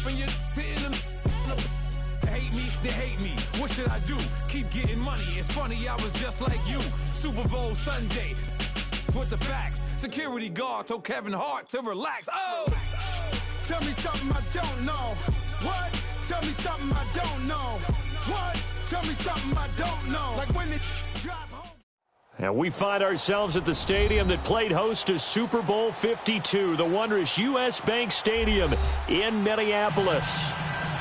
and you're hitting them. Hate me, they hate me. What should I do? Keep getting money. It's funny, I was just like you. Super Bowl Sunday. With the facts. Security guard told Kevin Hart to relax. Oh! Tell me something I don't know. What? Tell me something I don't know. What? Tell me something I don't know. Like when it drop home. And we find ourselves at the stadium that played host to Super Bowl 52, the wondrous U.S. Bank Stadium in Minneapolis.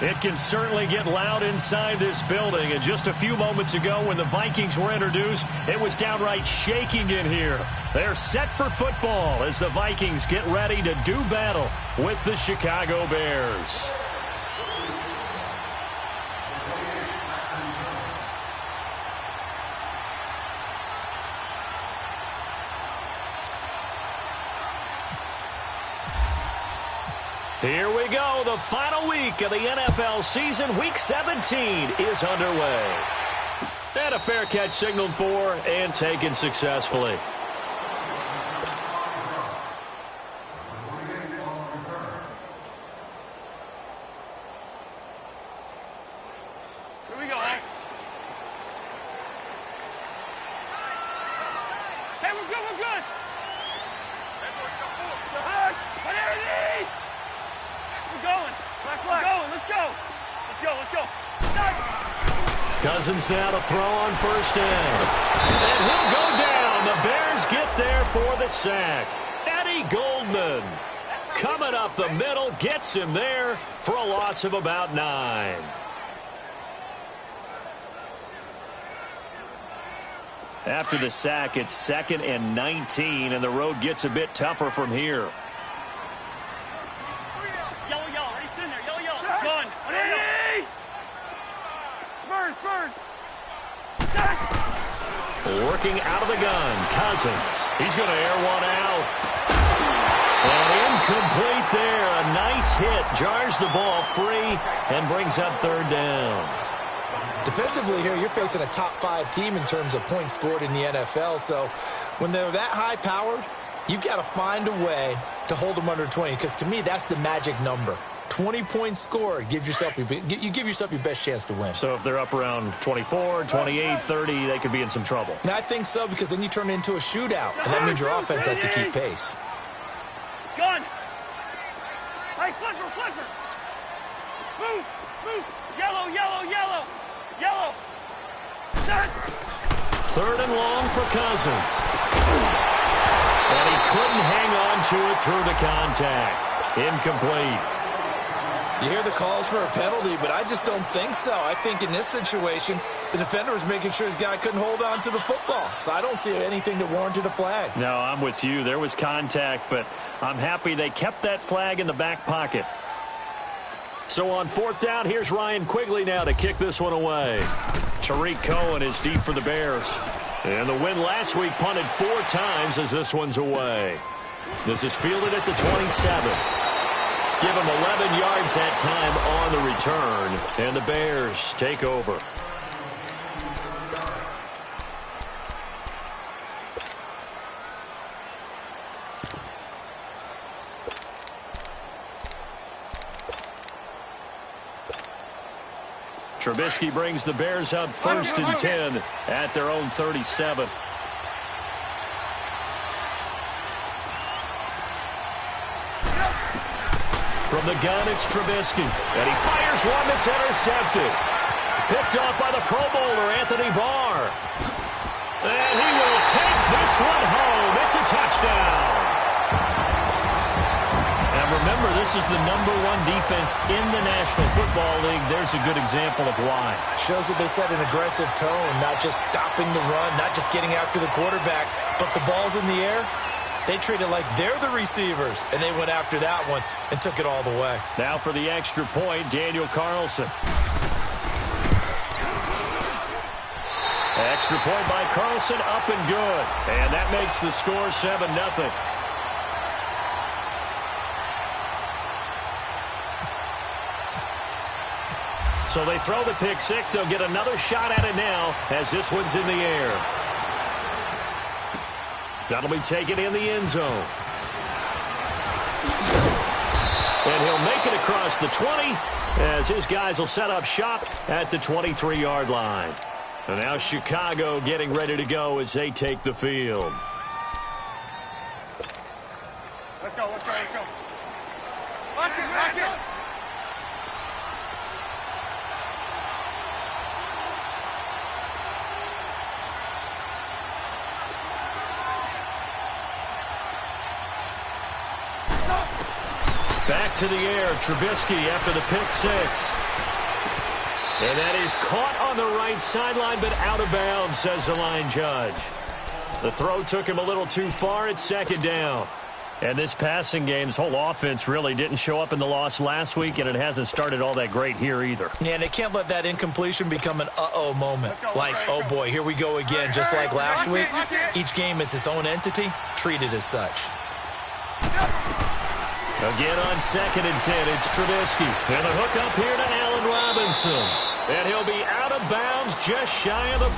It can certainly get loud inside this building. And just a few moments ago when the Vikings were introduced, it was downright shaking in here. They're set for football as the Vikings get ready to do battle with the Chicago Bears. Here we go. The final week of the NFL season. Week 17 is underway. And a fair catch signaled for and taken successfully. Here we go, Hank. Hey, we're good, we're good. We're going. We're going. Let's go. Let's go. Let's go. Cousins now to throw on first down. And he'll go down. The Bears get there for the sack. Eddie Goldman coming up the middle, gets him there for a loss of about 9. After the sack, it's 2nd and 19, and the road gets a bit tougher from here. Working out of the gun, Cousins. He's going to air one out. And incomplete there. A nice hit. Jars the ball free and brings up 3rd down. Defensively here, you're facing a top 5 team in terms of points scored in the NFL. So when they're that high-powered, you've got to find a way to hold them under 20. Because to me, that's the magic number. 20 points scored, you give yourself your best chance to win. So if they're up around 24, 28, 30, they could be in some trouble. I think so, because then you turn it into a shootout, and that means your offense has to keep pace. Gun. Hey, flipper. Move. Yellow. Yellow. 3rd and long for Cousins. And he couldn't hang on to it through the contact. Incomplete. You hear the calls for a penalty, but I just don't think so. I think in this situation, the defender was making sure his guy couldn't hold on to the football. So I don't see anything that warranted a flag. No, I'm with you. There was contact, but I'm happy they kept that flag in the back pocket. So on 4th down, here's Ryan Quigley now to kick this one away. Tariq Cohen is deep for the Bears. And the win last week punted 4 times as this one's away. This is fielded at the 27. Give him 11 yards that time on the return. And the Bears take over. Trubisky brings the Bears up 1st and 10 at their own 37. From the gun, it's Trubisky. And he fires one that's intercepted. Picked off by the Pro Bowler, Anthony Barr. And he will take this one home. It's a touchdown. And remember, this is the #1 defense in the National Football League. There's a good example of why. Shows that they set an aggressive tone, not just stopping the run, not just getting after the quarterback, but the ball's in the air. They treat it like they're the receivers, and they went after that one and took it all the way. Now for the extra point, Daniel Carlson. Extra point by Carlson, up and good. And that makes the score 7-0. So they throw the pick six. They'll get another shot at it now as this one's in the air. That'll be taken in the end zone. And he'll make it across the 20 as his guys will set up shop at the 23-yard line. And now Chicago getting ready to go as they take the field. Let's go, let's go, let's go. Lock it, lock it. Back to the air, Trubisky after the pick six. And that is caught on the right sideline, but out of bounds, says the line judge. The throw took him a little too far. It's second down. And this passing game's whole offense really didn't show up in the loss last week, and it hasn't started all that great here either. Yeah, and they can't let that incompletion become an uh-oh moment. Like, oh boy, here we go again. Just like last week, each game is its own entity, treated as such. Again on 2nd and 10, it's Trubisky. And the hook up here to Allen Robinson. And he'll be out of bounds just shy of the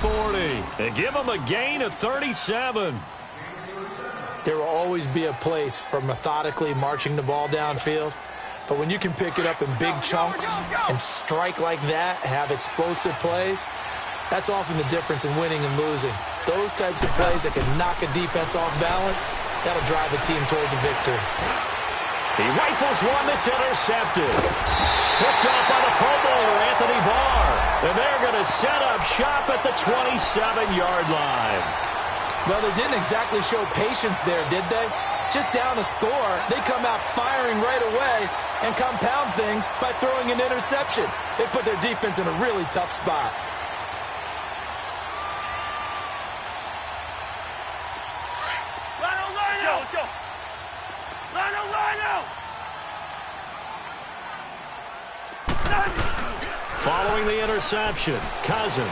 40. And give him a gain of 37. There will always be a place for methodically marching the ball downfield. But when you can pick it up in big chunks and strike like that, have explosive plays, that's often the difference in winning and losing. Those types of plays that can knock a defense off balance, that'll drive a team towards a victory. He rifles one that's intercepted. Picked off by the Pro Bowler, Anthony Barr. And they're going to set up shop at the 27-yard line. Well, they didn't exactly show patience there, did they? Just down a score, they come out firing right away and compound things by throwing an interception. They put their defense in a really tough spot. Let's go. Following the interception, Cousins.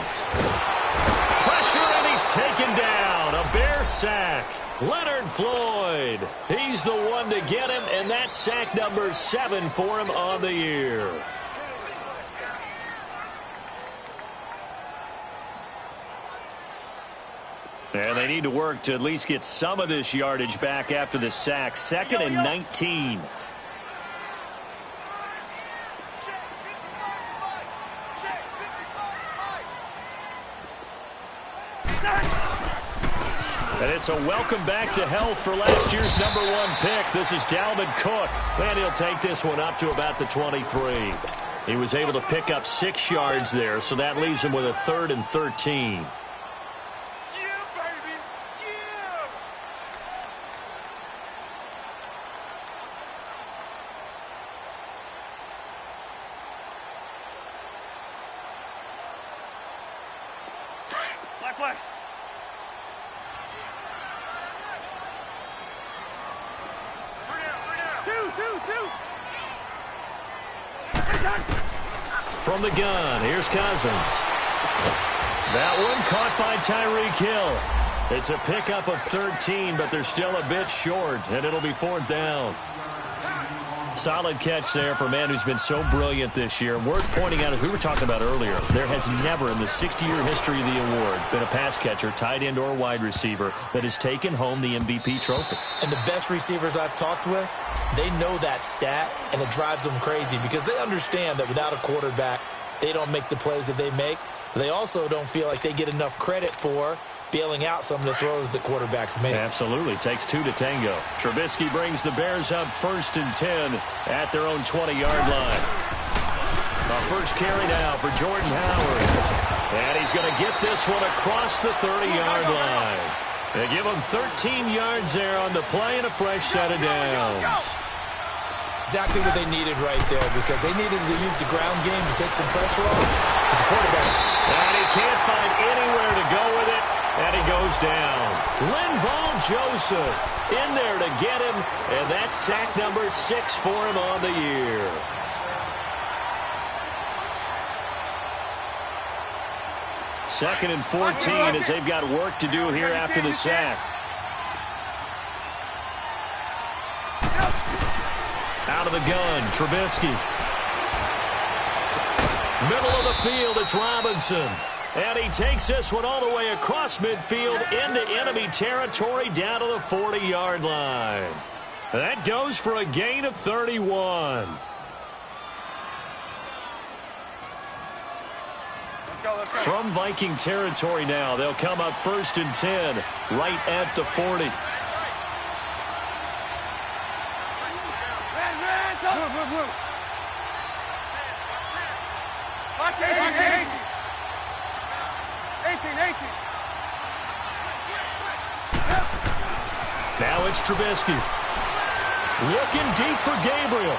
Pressure, and he's taken down. A Bear sack. Leonard Floyd. He's the one to get him, and that's sack number 7 for him on the year. And they need to work to at least get some of this yardage back after the sack. 2nd and 19. And it's a welcome back to health for last year's #1 pick. This is Dalvin Cook. And he'll take this one up to about the 23. He was able to pick up 6 yards there, so that leaves him with a 3rd and 13. From the gun, here's Cousins. That one caught by Tyreek Hill. It's a pickup of 13, but they're still a bit short, and it'll be 4th down. Solid catch there for a man who's been so brilliant this year. Worth pointing out, as we were talking about earlier, there has never in the 60-year history of the award been a pass catcher, tight end, or wide receiver that has taken home the MVP trophy. And the best receivers I've talked with, they know that stat, and it drives them crazy because they understand that without a quarterback, they don't make the plays that they make. They also don't feel like they get enough credit for bailing out some of the throws that quarterbacks make. Absolutely. Takes 2 to tango. Trubisky brings the Bears up 1st and 10 at their own 20-yard line. Our first carry now for Jordan Howard. And he's going to get this one across the 30-yard line. They give him 13 yards there on the play and a fresh set of downs. Exactly what they needed right there because they needed to use the ground game to take some pressure off as a quarterback. And he can't find anywhere to go with it. And he goes down. Linval Joseph in there to get him, and that's sack number 6 for him on the year. Second and 14 as they've got work to do here after the sack. Out of the gun, Trubisky. Middle of the field, it's Robinson. And he takes this one all the way across midfield into enemy territory down to the 40-yard line. That goes for a gain of 31. From Viking territory now, they'll come up 1st and 10, right at the 40. Move. Lock it, 18. Now it's Trubisky. Looking deep for Gabriel.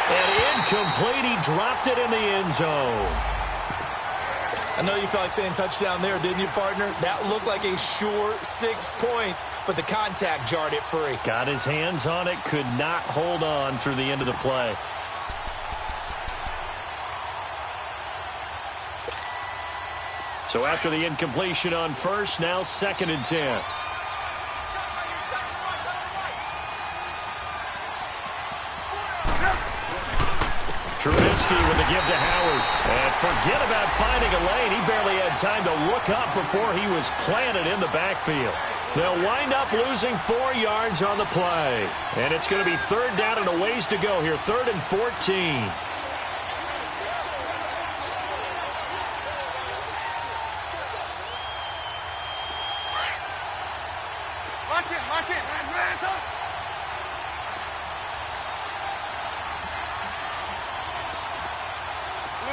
And incomplete. He dropped it in the end zone. I know you felt like saying touchdown there, didn't you, partner? That looked like a sure 6 points, but the contact jarred it free. Got his hands on it, could not hold on through the end of the play. So after the incompletion on first, now 2nd and 10. Trubisky with the give to Howard. And forget about finding a lane. He barely had time to look up before he was planted in the backfield. They'll wind up losing 4 yards on the play. And it's going to be 3rd down and a ways to go here. 3rd and 14. Lock it. Hands up.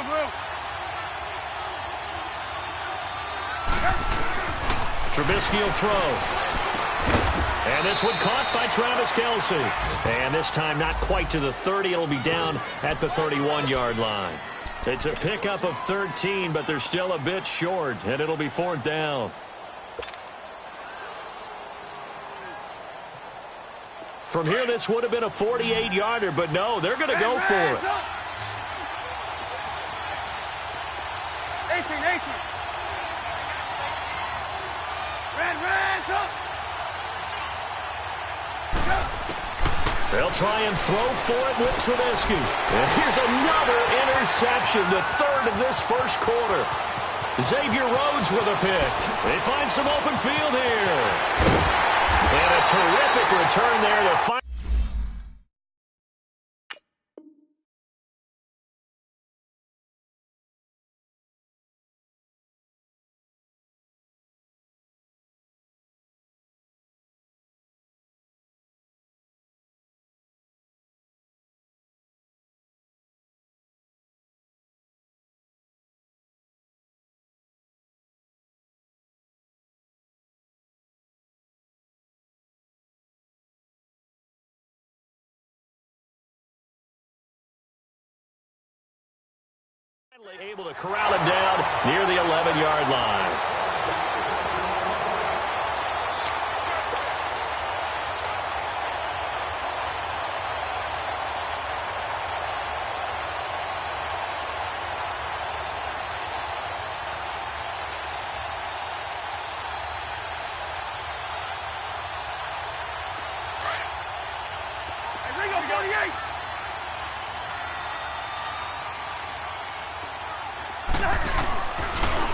Blue. Trubisky will throw. And this one caught by Travis Kelce. And this time not quite to the 30. It'll be down at the 31-yard line. It's a pickup of 13, but they're still a bit short, and it'll be 4th down. From here, this would have been a 48-yarder, but no, they're going to go for it. 18. Hands up. They'll try and throw for it with Trubisky. And here's another interception, the 3rd of this first quarter. Xavier Rhodes with a pick. They find some open field here. And a terrific return there. They're finally. Able to corral him down near the 11-yard line. Hey, Ringo, 48.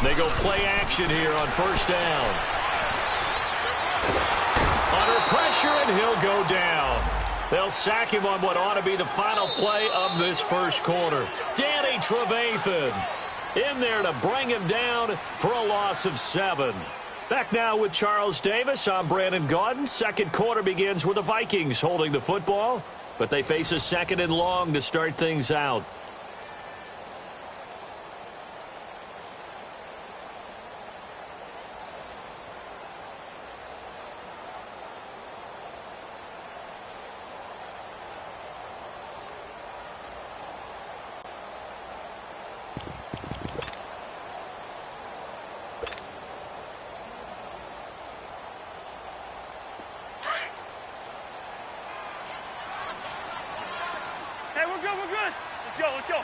They go play action here on 1st down. Under pressure, and he'll go down. They'll sack him on what ought to be the final play of this first quarter. Danny Trevathan in there to bring him down for a loss of 7. Back now with Charles Davis. I'm Brandon Gaudin. Second quarter begins with the Vikings holding the football, but they face a 2nd and long to start things out. Hey, we're good. Let's go.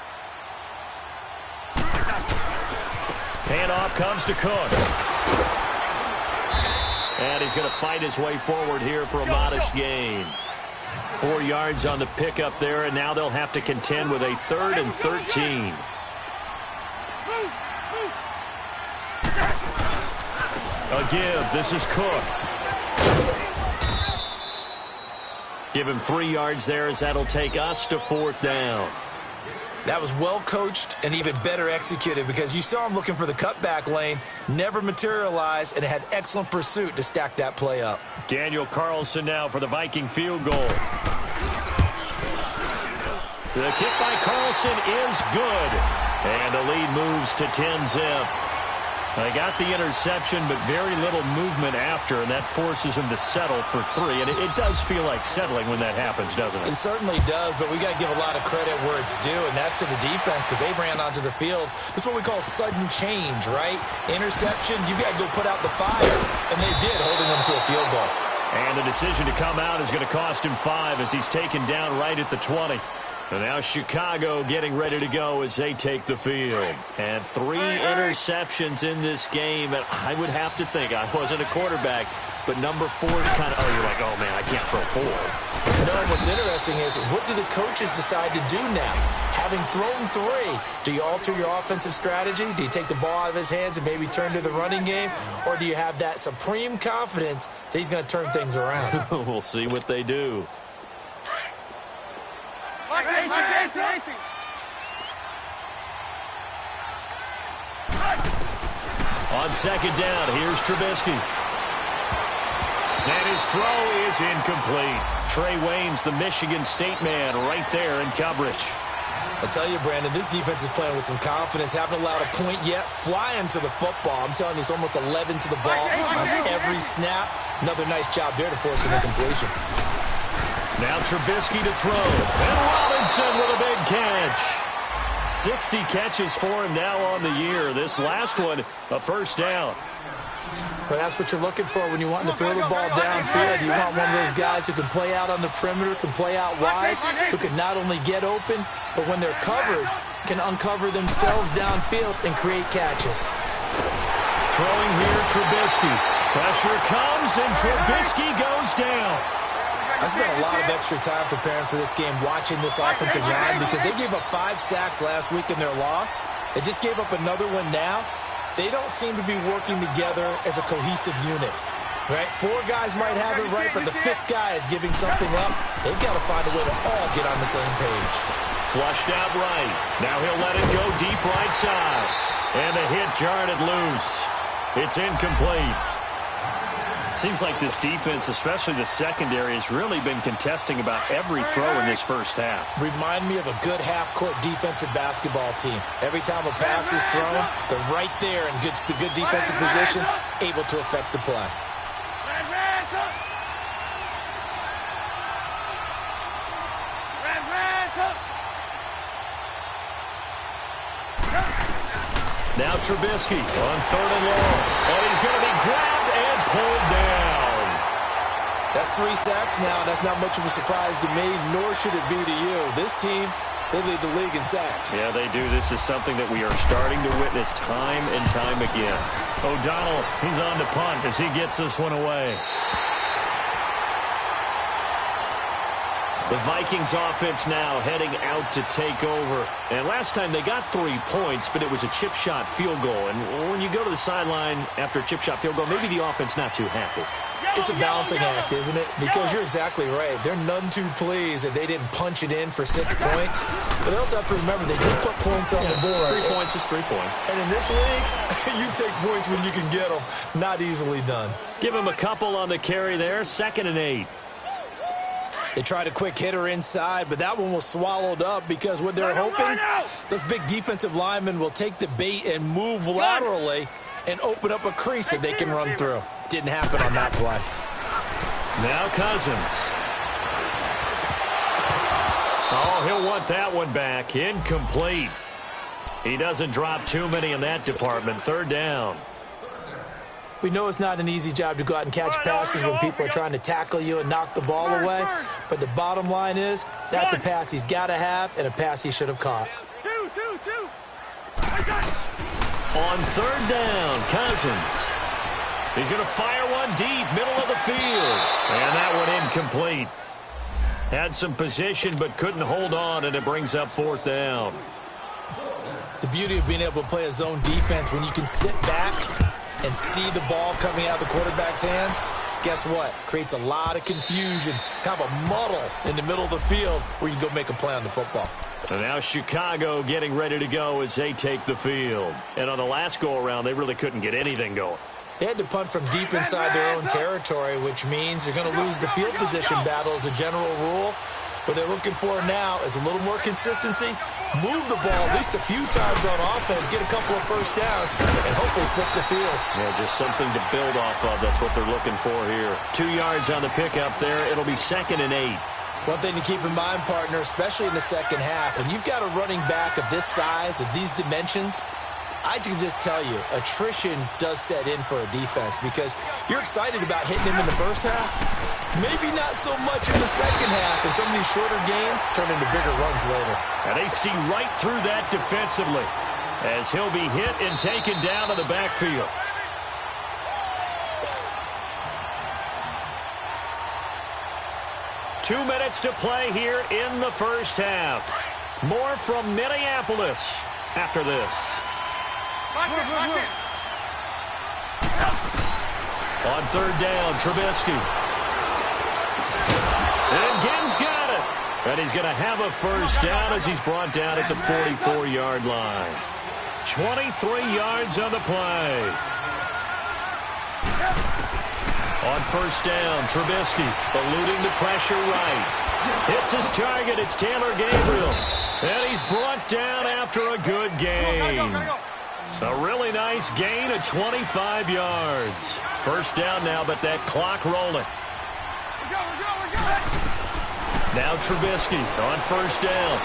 Handoff comes to Cook. And he's going to fight his way forward here for a modest gain. 4 yards on the pickup there, and now they'll have to contend with a 3rd and 13. A give. This is Cook. Give him 3 yards there as that'll take us to 4th down. That was well coached and even better executed because you saw him looking for the cutback lane, never materialized, and had excellent pursuit to stack that play up. Daniel Carlson now for the Viking field goal. The kick by Carlson is good, and the lead moves to 10-zip. They got the interception, but very little movement after, and that forces them to settle for 3. And it does feel like settling when that happens, doesn't it? It certainly does, but we got to give a lot of credit where it's due, and that's to the defense because they ran onto the field. This is what we call sudden change, right? Interception, you got to go put out the fire, and they did, holding them to a field goal. And the decision to come out is going to cost him 5 as he's taken down right at the 20. And now Chicago getting ready to go as they take the field. And 3 interceptions in this game. And I would have to think, I wasn't a quarterback, but number 4 is kind of, you're like, oh, man, I can't throw 4. No, what's interesting is, what do the coaches decide to do now? Having thrown 3, do you alter your offensive strategy? Do you take the ball out of his hands and maybe turn to the running game? Or do you have that supreme confidence that he's going to turn things around? We'll see what they do. On second down, here's Trubisky. And his throw is incomplete. Trey Waynes, the Michigan State man, right there in coverage. I'll tell you, Brandon, this defense is playing with some confidence. Haven't allowed a point yet. Flying to the football. I'm telling you, it's almost 11 to the ball on every snap. Another nice job there to force an incompletion. Now Trubisky to throw. And Robinson with a big catch. 60 catches for him now on the year. This last one, a first down. Well, that's what you're looking for when you're wanting to throw the ball downfield. You want one of those guys who can play out on the perimeter, can play out wide, who can not only get open, but when they're covered, can uncover themselves downfield and create catches. Throwing here, Trubisky. Pressure comes, and Trubisky goes down. I spent a lot of extra time preparing for this game, watching this offensive line, because they gave up 5 sacks last week in their loss. They just gave up another one now. They don't seem to be working together as a cohesive unit, right? 4 guys might have it right, but the 5th guy is giving something up. They've got to find a way to all get on the same page. Flushed out right. Now he'll let it go deep right side. And the hit jarred it loose. It's incomplete. Seems like this defense, especially the secondary, has really been contesting about every throw in this first half. Remind me of a good half-court defensive basketball team. Every time a pass is thrown, they're right there in good defensive position, able to affect the play. Now Trubisky on 3rd and long. And he's going to be grabbed and pulled down. That's 3 sacks now. That's not much of a surprise to me, nor should it be to you. This team, they lead the league in sacks. Yeah, they do. This is something that we are starting to witness time and time again. O'Donnell, he's on to punt as he gets this one away. The Vikings offense now heading out to take over. And last time they got 3 points, but it was a chip shot field goal. And when you go to the sideline after a chip shot field goal, maybe the offense not too happy. It's a balancing act, isn't it? Because you're exactly right. They're none too pleased that they didn't punch it in for 6 points. But they also have to remember they did put points on the board. 3 points is 3 points. And in this league, you take points when you can get them. Not easily done. Give him a couple on the carry there. 2nd and 8. They tried a quick hitter inside, but that one was swallowed up because what they're hoping, those big defensive linemen will take the bait and move laterally and open up a crease that they can run through. Didn't happen on that play. Now Cousins. Oh, he'll want that one back. Incomplete. He doesn't drop too many in that department. 3rd down. We know it's not an easy job to go out and catch passes when people are trying to tackle you and knock the ball away. But the bottom line is, that's a pass he's got to have and a pass he should have caught. On 3rd down, Cousins. He's going to fire one deep, middle of the field. And that one incomplete. Had some position but couldn't hold on, and it brings up 4th down. The beauty of being able to play a zone defense when you can sit back and see the ball coming out of the quarterback's hands, guess what? Creates a lot of confusion, kind of a muddle in the middle of the field where you can go make a play on the football. And now Chicago getting ready to go as they take the field. And on the last go-around, they really couldn't get anything going. They had to punt from deep inside their own territory, which means they're going to lose the field position battle as a general rule. What they're looking for now is a little more consistency, move the ball at least a few times on offense, get a couple of first downs, and hopefully flip the field. Yeah, just something to build off of. That's what they're looking for here. 2 yards on the pickup there. It'll be 2nd and 8. One thing to keep in mind, partner, especially in the second half, when you've got a running back of this size, of these dimensions, I can just tell you, attrition does set in for a defense because you're excited about hitting him in the first half. Maybe not so much in the second half, and some of these shorter gains turn into bigger runs later. And they see right through that defensively as he'll be hit and taken down in the backfield. Two minutes to play here in the first half. More from Minneapolis after this. On 3rd down, Trubisky. And Gibbs got it. And he's going to have a first down as he's brought down at the 44-yard line. 23 yards on the play. On 1st down, Trubisky eluding the pressure right. Hits his target. It's Taylor Gabriel. And he's brought down after a good gain. A really nice gain of 25 yards. First down now, but that clock rolling. Now Trubisky on 1st down.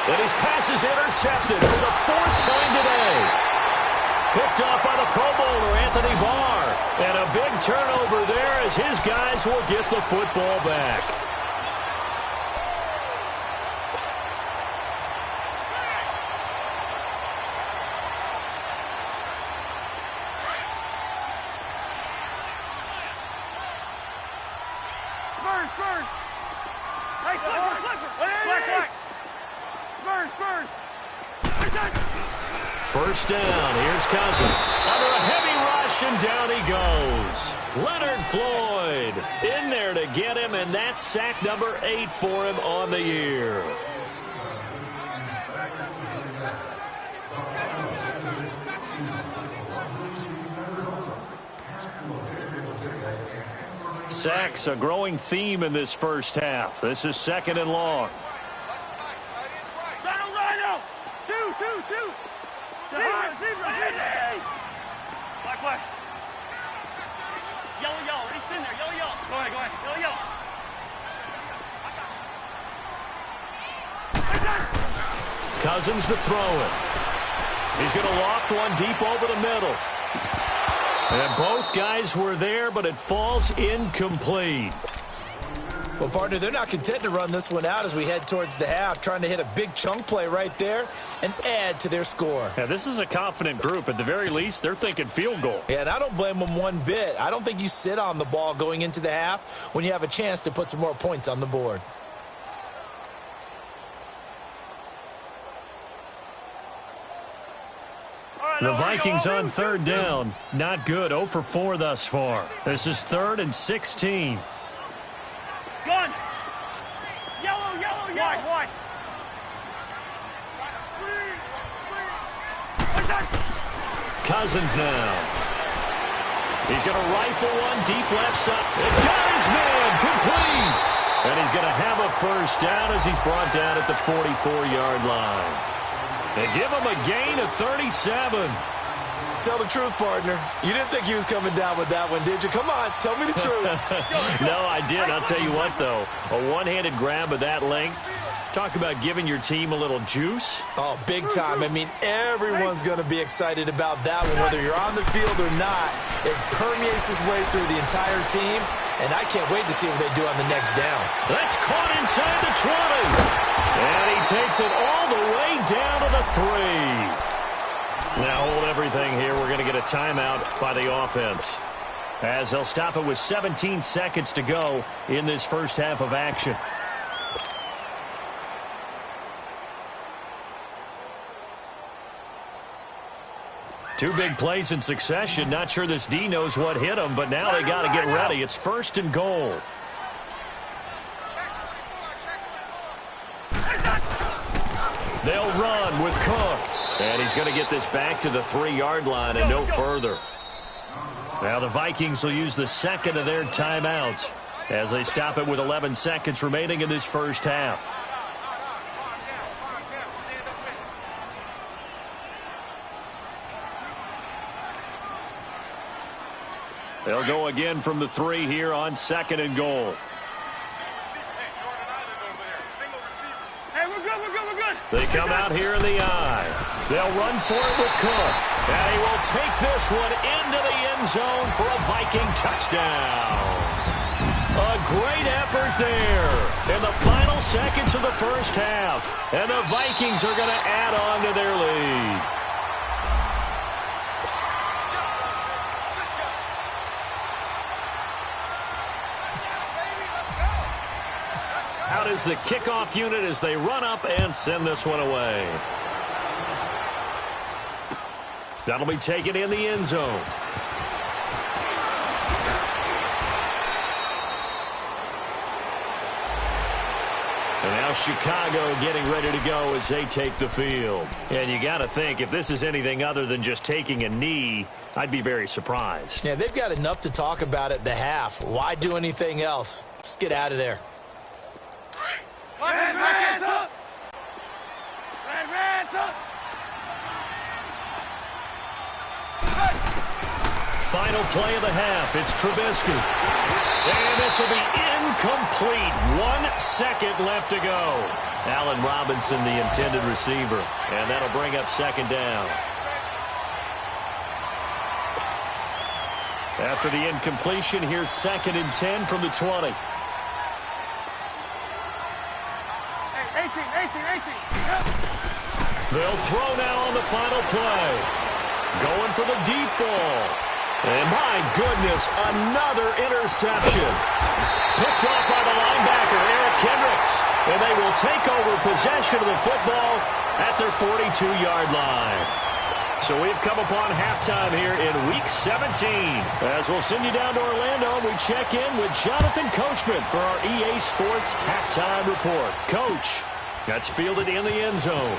And his pass is intercepted for the 4th time today. Picked up by the Pro Bowler, Anthony Barr. And a big turnover there as his guys will get the football back. First down, here's Cousins. Under a heavy rush, and down he goes. Leonard Floyd in there to get him, and that's sack number 8 for him on the year. Sacks, a growing theme in this first half. This is 2nd and long. Yellow, he's in there, yellow. Go ahead, yellow. Cousins to throw it. He's going to loft one deep over the middle. And both guys were there, but it falls incomplete. Well, partner, they're not content to run this one out as we head towards the half, trying to hit a big chunk play right there and add to their score. Yeah, this is a confident group. At the very least, they're thinking field goal. Yeah, and I don't blame them one bit. I don't think you sit on the ball going into the half when you have a chance to put some more points on the board. The Vikings on 3rd down. Not good. 0 for 4 thus far. This is 3rd and 16. Gun! Yellow! Wide! Cousins now. He's going to rifle one deep left side. And got his man complete. And he's going to have a first down as he's brought down at the 44-yard line. They give him a gain of 37. Tell the truth, partner. You didn't think he was coming down with that one, did you? Come on, tell me the truth. No, I did. I'll tell you what, though. A one-handed grab of that length. Talk about giving your team a little juice. Oh, big time. I mean, everyone's going to be excited about that one, whether you're on the field or not. It permeates its way through the entire team, and I can't wait to see what they do on the next down. That's caught inside the 20. And he takes it all the way down to the 3. Now hold everything here. We're going to get a timeout by the offense, as they'll stop it with 17 seconds to go in this first half of action. Two big plays in succession. Not sure this D knows what hit him, but now they got to get ready. It's 1st and goal. They'll run with Cook. And he's going to get this back to the 3-yard line and no further. Now the Vikings will use the second of their timeouts as they stop it with 11 seconds remaining in this first half. They'll go again from the 3 here on 2nd and goal. They come out here in the eye. They'll run for it with Cook. And he will take this one into the end zone for a Viking touchdown. A great effort there in the final seconds of the first half. And the Vikings are going to add on to their lead. Out is the kickoff unit as they run up and send this one away. That'll be taken in the end zone. And now Chicago getting ready to go as they take the field. And you got to think, if this is anything other than just taking a knee, I'd be very surprised. Yeah, they've got enough to talk about at the half. Why do anything else? Just get out of there. Hands up! Hands up! Final play of the half. It's Trubisky. And this will be incomplete. 1 second left to go. Allen Robinson, the intended receiver. And that'll bring up 2nd down. After the incompletion, here's 2nd and 10 from the 20. 18. Yep. They'll throw now on the final play. Going for the deep ball. And my goodness, another interception. Picked off by the linebacker, Eric Kendricks. And they will take over possession of the football at their 42-yard line. So we've come upon halftime here in Week 17. As we'll send you down to Orlando, we check in with Jonathan Coachman for our EA Sports Halftime Report. Coach, that's fielded in the end zone.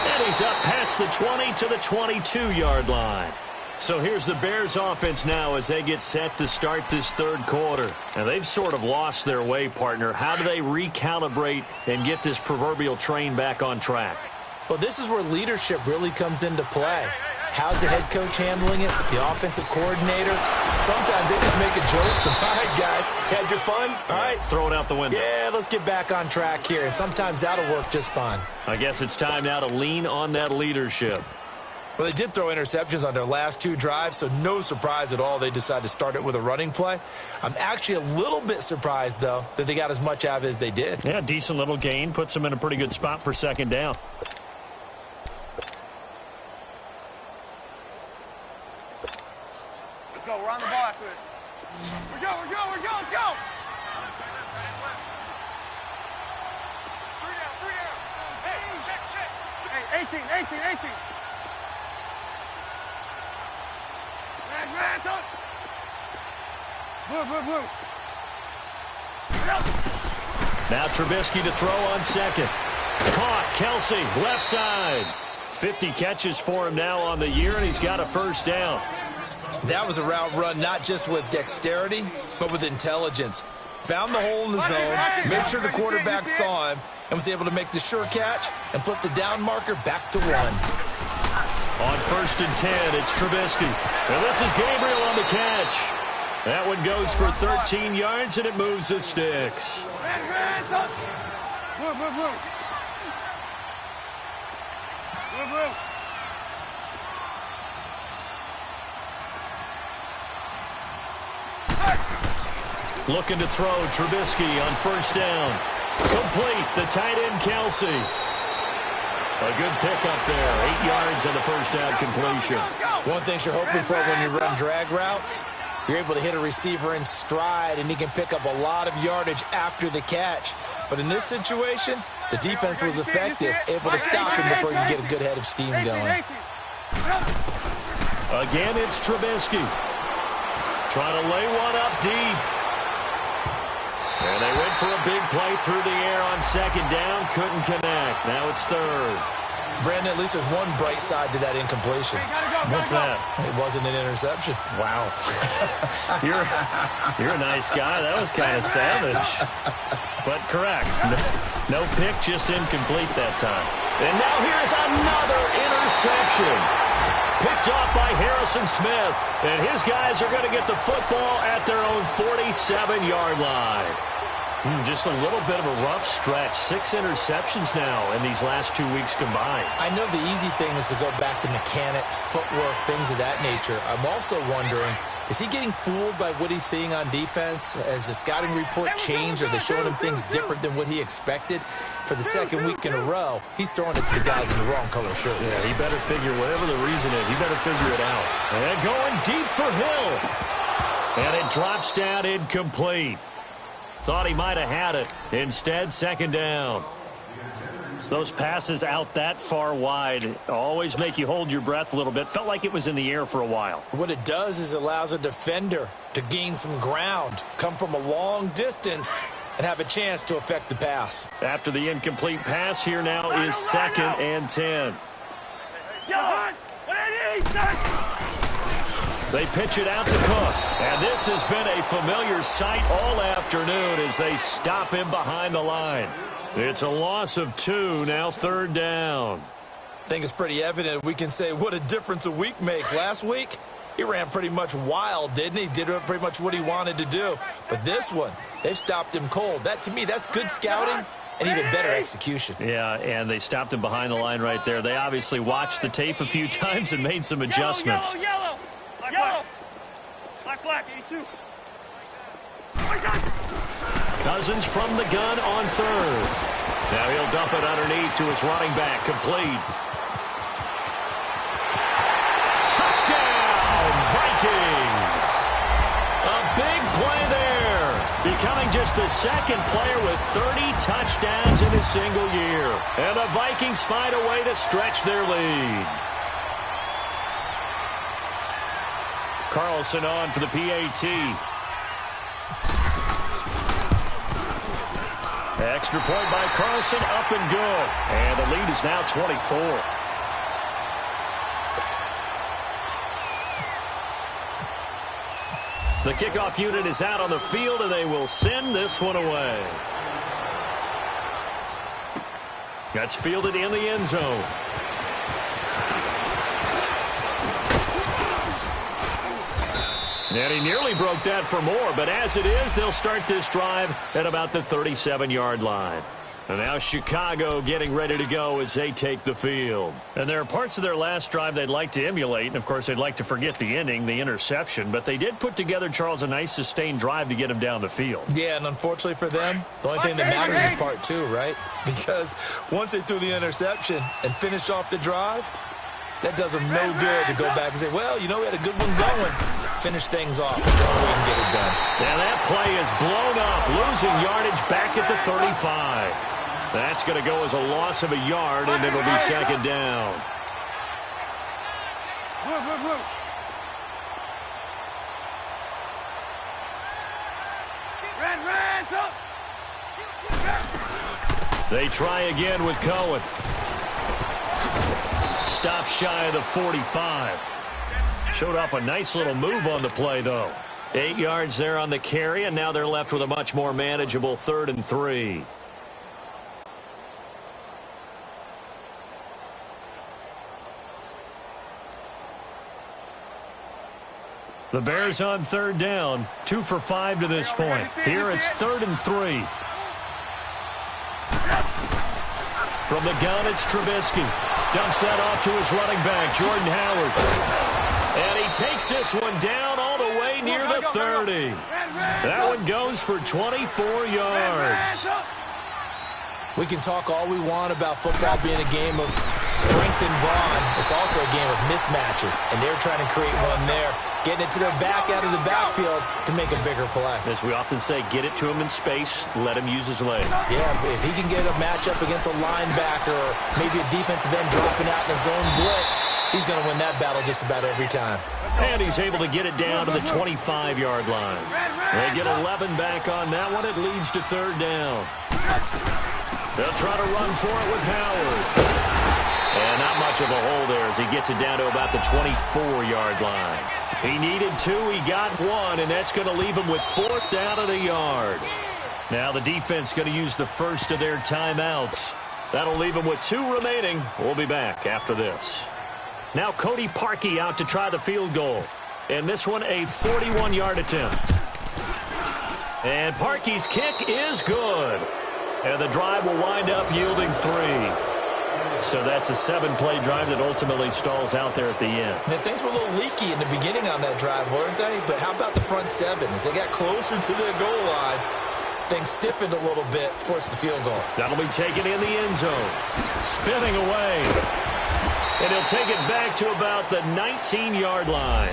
And he's up past the 20 to the 22-yard line. So here's the Bears offense now as they get set to start this 3rd quarter. And they've sort of lost their way, partner. How do they recalibrate and get this proverbial train back on track? Well, this is where leadership really comes into play. How's the head coach handling it? The offensive coordinator? Sometimes they just make a joke. All right, guys, had your fun? All right. Throw it out the window. Yeah, let's get back on track here. And sometimes that'll work just fine. I guess it's time now to lean on that leadership. Well, they did throw interceptions on their last 2 drives, so no surprise at all they decided to start it with a running play. I'm actually a little bit surprised, though, that they got as much out of it as they did. Yeah, decent little gain. Puts them in a pretty good spot for 2nd down. Let's go. We're on the ball after this. We're go. Let's go. 3 down. Hey, check. Hey, 18. Hands up. Blue. Now Trubisky to throw on 2nd. Caught. Kelsey, left side. 50 catches for him now on the year, and he's got a 1st down. That was a route run not just with dexterity, but with intelligence. Found the hole in the zone, made sure the quarterback saw him, and was able to make the sure catch and flip the down marker back to 1. On 1st and 10, it's Trubisky. And this is Gabriel on the catch. That one goes for 13 yards, and it moves the sticks. Hands up. Blue. Looking to throw Trubisky on 1st down. Complete, the tight end Kelsey. A good pickup there. 8 yards on the 1st down completion. One thing you're hoping for when you run drag routes, you're able to hit a receiver in stride, and he can pick up a lot of yardage after the catch. But in this situation, The defense was effective, able to stop him before you get a good head of steam going. Again, it's Trubisky. Trying to lay one up deep. And they went for a big play through the air on second down. Couldn't connect. Now it's third. Brandon, at least there's one bright side to that incompletion. What's that? It wasn't an interception. Wow. You're a nice guy. That was kind of savage. But correct. No pick, just incomplete that time. And now here's another interception. Picked off by Harrison Smith. And his guys are going to get the football at their own 47-yard line. Just a little bit of a rough stretch. 6 interceptions now in these last 2 weeks combined. I know the easy thing is to go back to mechanics, footwork, things of that nature. I'm also wondering, is he getting fooled by what he's seeing on defense? Has the scouting report changed? Are they showing him things different than what he expected? For the second week in a row, he's throwing it to the guys in the wrong color shirt. Yeah, he better figure, whatever the reason is, he better figure it out. And going deep for Hill. And it drops down incomplete. Thought he might have had it. Instead, second down. Those passes out that far wide always make you hold your breath a little bit. Felt like it was in the air for a while. What it does is it allows a defender to gain some ground, come from a long distance, and have a chance to affect the pass. After the incomplete pass, here now is 2nd and 10. They pitch it out to Cook. And this has been a familiar sight all afternoon as they stop him behind the line. It's a loss of 2, now 3rd down. I think it's pretty evident we can say what a difference a week makes. Last week, he ran pretty much wild, didn't he? Did pretty much what he wanted to do. But this one, they've stopped him cold. That, to me, that's good scouting and even better execution. Yeah, and they stopped him behind the line right there. They obviously watched the tape a few times and made some adjustments. Yellow. Black, 82. Cousins from the gun on 3rd. Now he'll dump it underneath to his running back. Complete. Touchdown, Vikings! A big play there. Becoming just the 2nd player with 30 touchdowns in a single year. And the Vikings find a way to stretch their lead. Carlson on for the PAT. Extra point by Carlson, up and good. And the lead is now 24. The kickoff unit is out on the field, and they will send this one away. That's fielded in the end zone. And he nearly broke that for more, but as it is, they'll start this drive at about the 37-yard line. And now Chicago getting ready to go as they take the field. And there are parts of their last drive they'd like to emulate, and of course they'd like to forget the ending, the interception, but they did put together, Charles, a nice sustained drive to get him down the field. Yeah, and unfortunately for them, the only thing that matters is part 2, right? Because once they threw the interception and finished off the drive, that does them no good to go back and say, well, you know, we had a good one going. Finish things off. That's the only way we can get it done. And that play is blown up, losing yardage back at the 35. That's going to go as a loss of a yard, and it'll be 2nd down. They try again with Cohen. Stop shy of the 45. Showed off a nice little move on the play, though. 8 yards there on the carry, and now they're left with a much more manageable 3rd and 3. The Bears on 3rd down, 2 for 5 to this point. Here it's 3rd and 3. From the gun, it's Trubisky. Dumps that off to his running back, Jordan Howard. And he takes this one down all the way near the 30. That one goes for 24 yards. We can talk all we want about football being a game of strength and brawn. It's also a game of mismatches, and they're trying to create one there, getting it to their back out of the backfield to make a bigger play. As we often say, get it to him in space, let him use his legs. Yeah, if he can get a matchup against a linebacker or maybe a defensive end dropping out in a zone blitz, he's going to win that battle just about every time. And he's able to get it down to the 25-yard line. They get 11 back on that one. It leads to third down. They'll try to run for it with Howard. And not much of a hole there as he gets it down to about the 24-yard line. He needed 2, he got 1, and that's going to leave him with fourth down at a yard. Now the defense going to use the first of their timeouts. That'll leave him with 2 remaining. We'll be back after this. Now Cody Parkey out to try the field goal. And this one a 41-yard attempt. And Parkey's kick is good. And the drive will wind up yielding 3. So that's a 7-play drive that ultimately stalls out there at the end. And things were a little leaky in the beginning on that drive, weren't they? But how about the front 7? As they got closer to the goal line, things stiffened a little bit, forced the field goal. That'll be taken in the end zone. Spinning away. And he'll take it back to about the 19-yard line.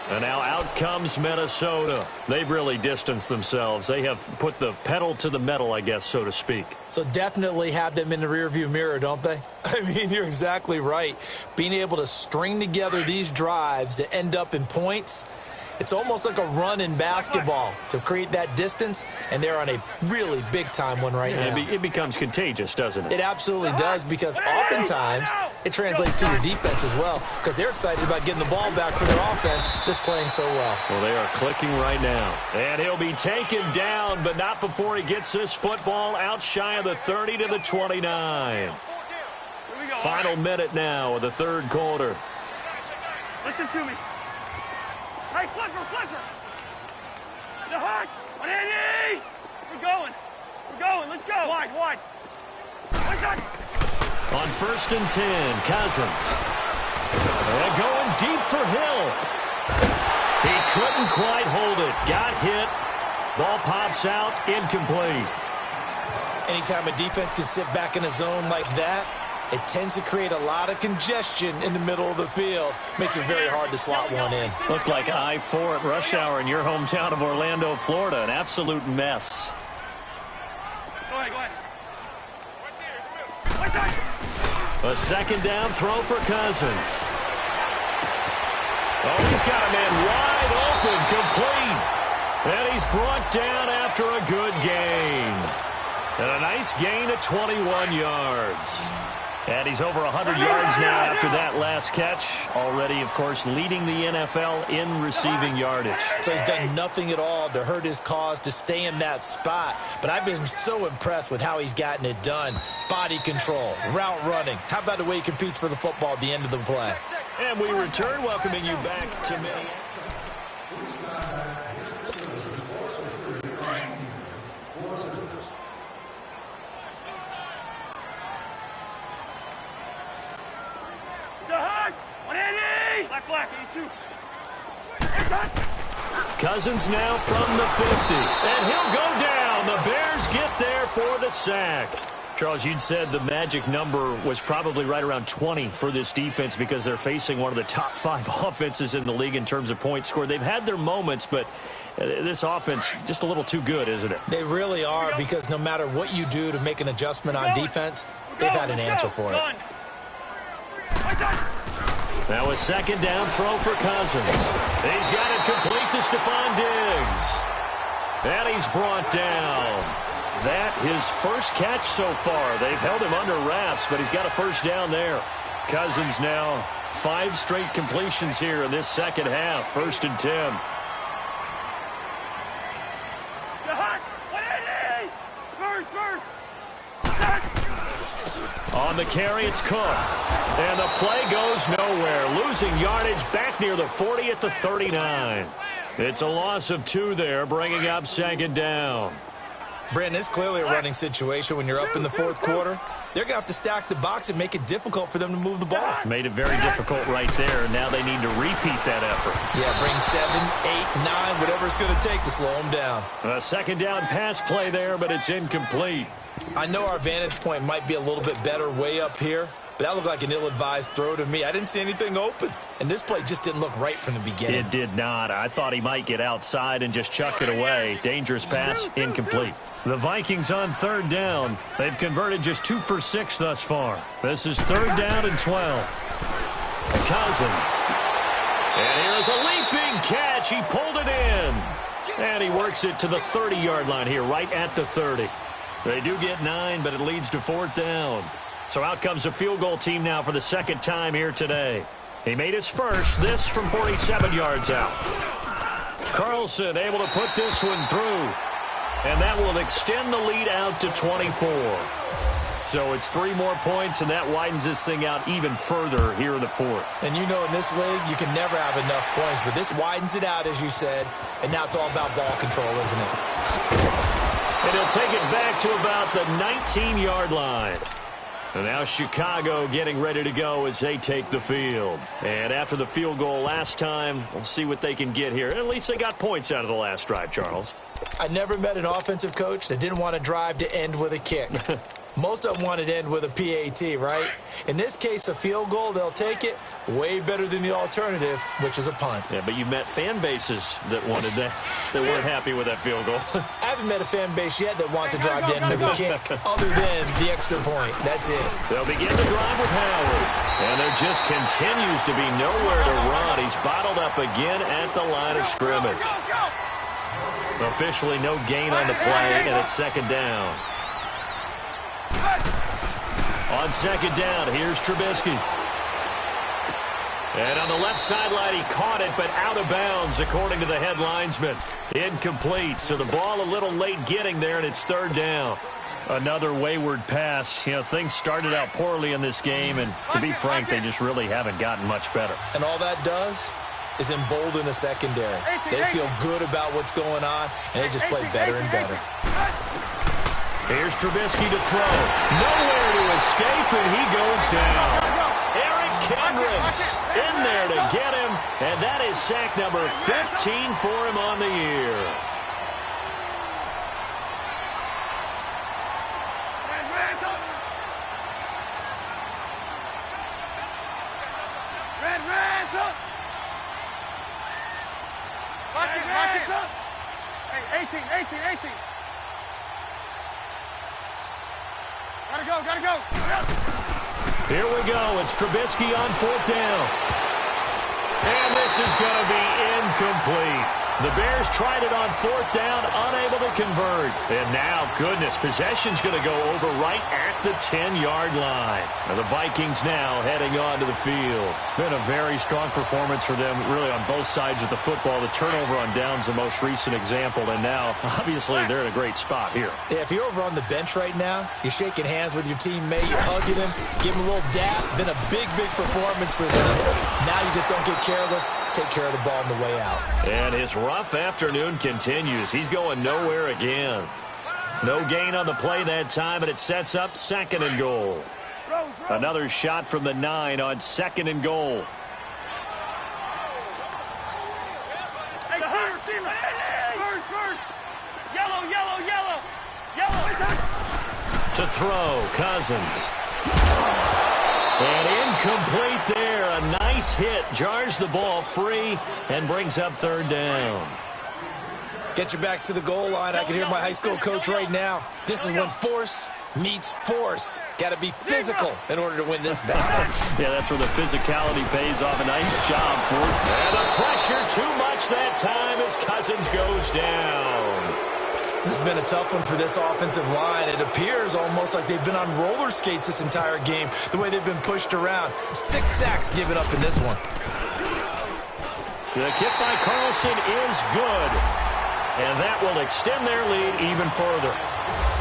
And now out comes Minnesota. They've really distanced themselves. They have put the pedal to the metal, I guess, so to speak. So definitely have them in the rearview mirror, don't they? I mean, you're exactly right. Being able to string together these drives that end up in points, it's almost like a run in basketball to create that distance, and they're on a really big-time one right now. It becomes contagious, doesn't it? It absolutely does, because oftentimes it translates to your defense as well, because they're excited about getting the ball back for their offense that's playing so well. Well, they are clicking right now. And he'll be taken down, but not before he gets this football out shy of the 30 to the 29. Final minute now of the third quarter. Listen to me. Hey, flipper! The hook! 180! We're going, let's go! Wide! On 1st and 10, Cousins. And going deep for Hill. He couldn't quite hold it. Got hit. Ball pops out, incomplete. Anytime a defense can sit back in a zone like that, it tends to create a lot of congestion in the middle of the field. Makes it very hard to slot one in. Looked like I-4 at rush hour in your hometown of Orlando, Florida. An absolute mess. Go ahead. A second down throw for Cousins. Oh, he's got a man wide open, complete. And he's brought down after a good gain. And a nice gain of 21 yards. And he's over 100 yards now after that last catch. Already, of course, leading the NFL in receiving yardage. So he's done nothing at all to hurt his cause to stay in that spot. But I've been so impressed with how he's gotten it done. Body control, route running. How about the way he competes for the football at the end of the play? And we return, welcoming you back to Minneapolis. Black, 82. Cousins now from the 50. And he'll go down. The Bears get there for the sack. Charles, you'd said the magic number was probably right around 20 for this defense because they're facing one of the top 5 offenses in the league in terms of points scored. They've had their moments, but this offense just a little too good, isn't it? They really are, because no matter what you do to make an adjustment on defense, they've had an answer for it. Now a second down throw for Cousins. He's got it complete to Stephon Diggs. And he's brought down. That his first catch so far. They've held him under wraps, but he's got a first down there. Cousins now 5 straight completions here in this second half. 1st and 10. On the carry, it's Cook. And the play goes nowhere. Losing yardage back near the 40 at the 39. It's a loss of 2 there, bringing up second down. Brandon, it's clearly a running situation when you're up in the 4th quarter. They're going to have to stack the box and make it difficult for them to move the ball. Made it very difficult right there. Now they need to repeat that effort. Yeah, bring 7, 8, 9, whatever it's going to take to slow them down. A second down pass play there, but it's incomplete. I know our vantage point might be a little bit better way up here, but that looked like an ill-advised throw to me. I didn't see anything open, and this play just didn't look right from the beginning. It did not. I thought he might get outside and just chuck it away. Dangerous pass, incomplete. The Vikings on third down. They've converted just 2 for 6 thus far. This is third down and 12. Cousins. And here's a leaping catch. He pulled it in. And he works it to the 30-yard line here, right at the 30. They do get 9, but it leads to fourth down. So out comes a field goal team now for the second time here today. He made his first, this from 47 yards out. Carlson able to put this one through. And that will extend the lead out to 24. So it's 3 more points, and that widens this thing out even further here in the fourth. And you know in this league, you can never have enough points, but this widens it out, as you said, and now it's all about ball control, isn't it? And he'll take it back to about the 19-yard line. And now Chicago getting ready to go as they take the field. And after the field goal last time, we'll see what they can get here. At least they got points out of the last drive, Charles. I never met an offensive coach that didn't want to drive to end with a kick. Most of them wanted to end with a PAT, right? In this case, a field goal, they'll take it. Way better than the alternative, which is a punt. Yeah, but you met fan bases that wanted that, that weren't happy with that field goal. I haven't met a fan base yet that wants to drive to end with a kick, other than the extra point. That's it. They'll begin the drive with Howard. And there just continues to be nowhere to run. He's bottled up again at the line of scrimmage. Officially no gain on the play, and it's second down. On second down, here's Trubisky. And on the left sideline, he caught it, but out of bounds, according to the head linesman. Incomplete, so the ball a little late getting there, and it's third down. Another wayward pass. You know, things started out poorly in this game, and to be frank, they just really haven't gotten much better. And all that does is embolden the secondary. They feel good about what's going on, and they just play better and better. Here's Trubisky to throw. Nowhere to escape, and he goes down. Eric Kendricks in there to get him, and that is sack number 15 for him on the year. Hey, 18. Gotta go. Here we go. It's Trubisky on fourth down. And this is going to be incomplete. The Bears tried it on fourth down, unable to convert. And now, goodness, possession's going to go over right at the 10-yard line. And the Vikings now heading on to the field. Been a very strong performance for them, really, on both sides of the football. The turnover on downs, the most recent example. And now, obviously, they're in a great spot here. Yeah, if you're over on the bench right now, you're shaking hands with your teammate, you're hugging him, give him a little dap. Been a big performance for them. Now you just don't get careless. Take care of the ball on the way out. And his rough afternoon continues. He's going nowhere again. No gain on the play that time, and it sets up second and goal. Another shot from the 9 on second and goal. To throw, Cousins. And incomplete there. A nice hit. Jars the ball free and brings up third down. Get your backs to the goal line. I can hear my high school coach right now. This is when force meets force. Got to be physical in order to win this battle. Yeah, that's where the physicality pays off. A nice job for it. And the pressure too much that time as Cousins goes down. This has been a tough one for this offensive line. It appears almost like they've been on roller skates this entire game, the way they've been pushed around. 6 sacks given up in this one. The kick by Carlson is good. And that will extend their lead even further.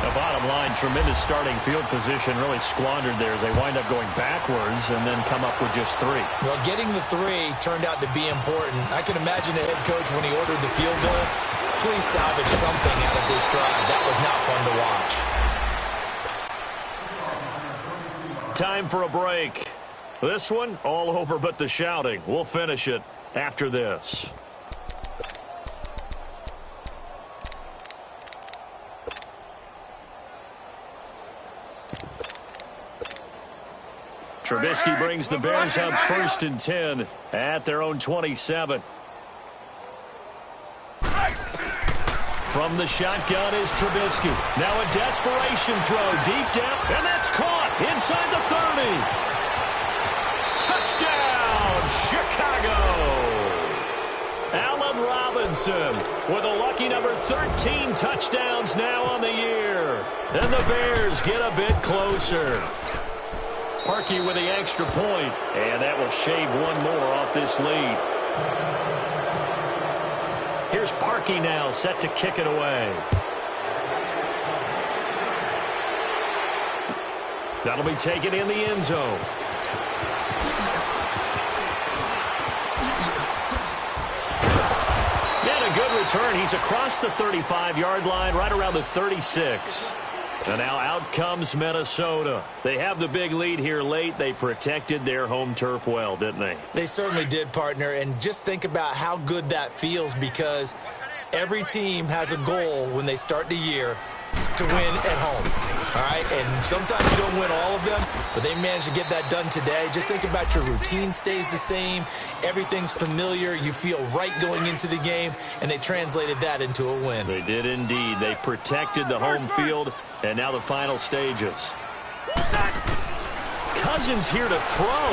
The bottom line, tremendous starting field position, really squandered there as they wind up going backwards and then come up with just 3. Well, getting the 3 turned out to be important. I can imagine the head coach when he ordered the field goal. Please salvage something out of this drive. That was not fun to watch. Time for a break. This one, all over but the shouting. We'll finish it after this. Trubisky brings the Bears up 1st and 10 at their own 27. From the shotgun is Trubisky. Now a desperation throw deep down, and that's caught inside the 30. Touchdown, Chicago! Allen Robinson with a lucky number 13 touchdowns now on the year. And the Bears get a bit closer. Parkey with the extra point, and that will shave one more off this lead. Here's Parkey now, set to kick it away. That'll be taken in the end zone. And a good return. He's across the 35-yard line, right around the 36. And now out comes Minnesota. They have the big lead here late. They protected their home turf well, didn't they? They certainly did, partner. And just think about how good that feels, because every team has a goal when they start the year to win at home. All right, and sometimes you don't win all of them, but they managed to get that done today. Just think about your routine stays the same. Everything's familiar. You feel right going into the game, and they translated that into a win. They did indeed. They protected the home field, and now the final stages. Cousins here to throw.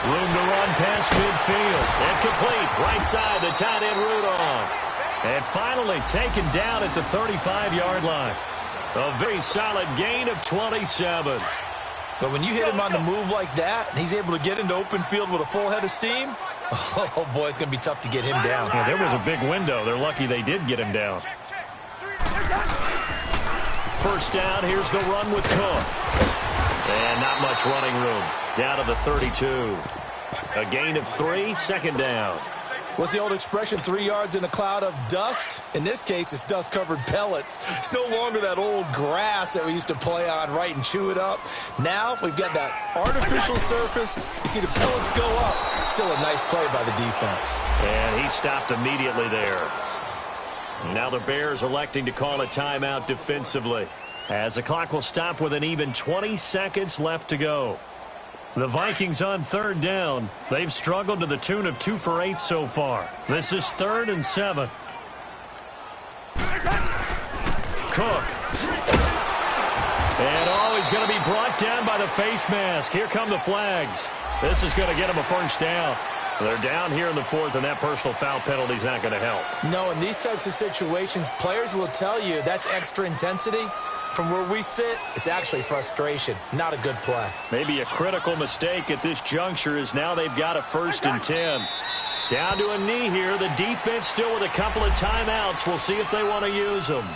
Room to run past midfield. And complete. Right side, the tight end Rudolph. And finally taken down at the 35-yard line. A very solid gain of 27. But when you hit him on the move like that, and he's able to get into open field with a full head of steam, oh, boy, it's going to be tough to get him down. Yeah, there was a big window. They're lucky they did get him down. First down, here's the run with Cook. And not much running room. Down to the 32. A gain of 3, second down. What's the old expression, 3 yards in a cloud of dust? In this case, it's dust-covered pellets. It's no longer that old grass that we used to play on, right, and chew it up. Now we've got that artificial surface. You see the pellets go up. Still a nice play by the defense. And he stopped immediately there. Now the Bears electing to call a timeout defensively, as the clock will stop with an even 20 seconds left to go. The Vikings on third down. They've struggled to the tune of 2 for 8 so far. This is 3rd and 7. Cook. And he's going to be brought down by the face mask. Here come the flags. This is going to get him a first down. They're down here in the 4th, and that personal foul penalty is not going to help. No, in these types of situations, players will tell you that's extra intensity. From where we sit, it's actually frustration. Not a good play. Maybe a critical mistake at this juncture is now they've got a 1st and 10. Down to a knee here. The defense still with a couple of timeouts. We'll see if they want to use them.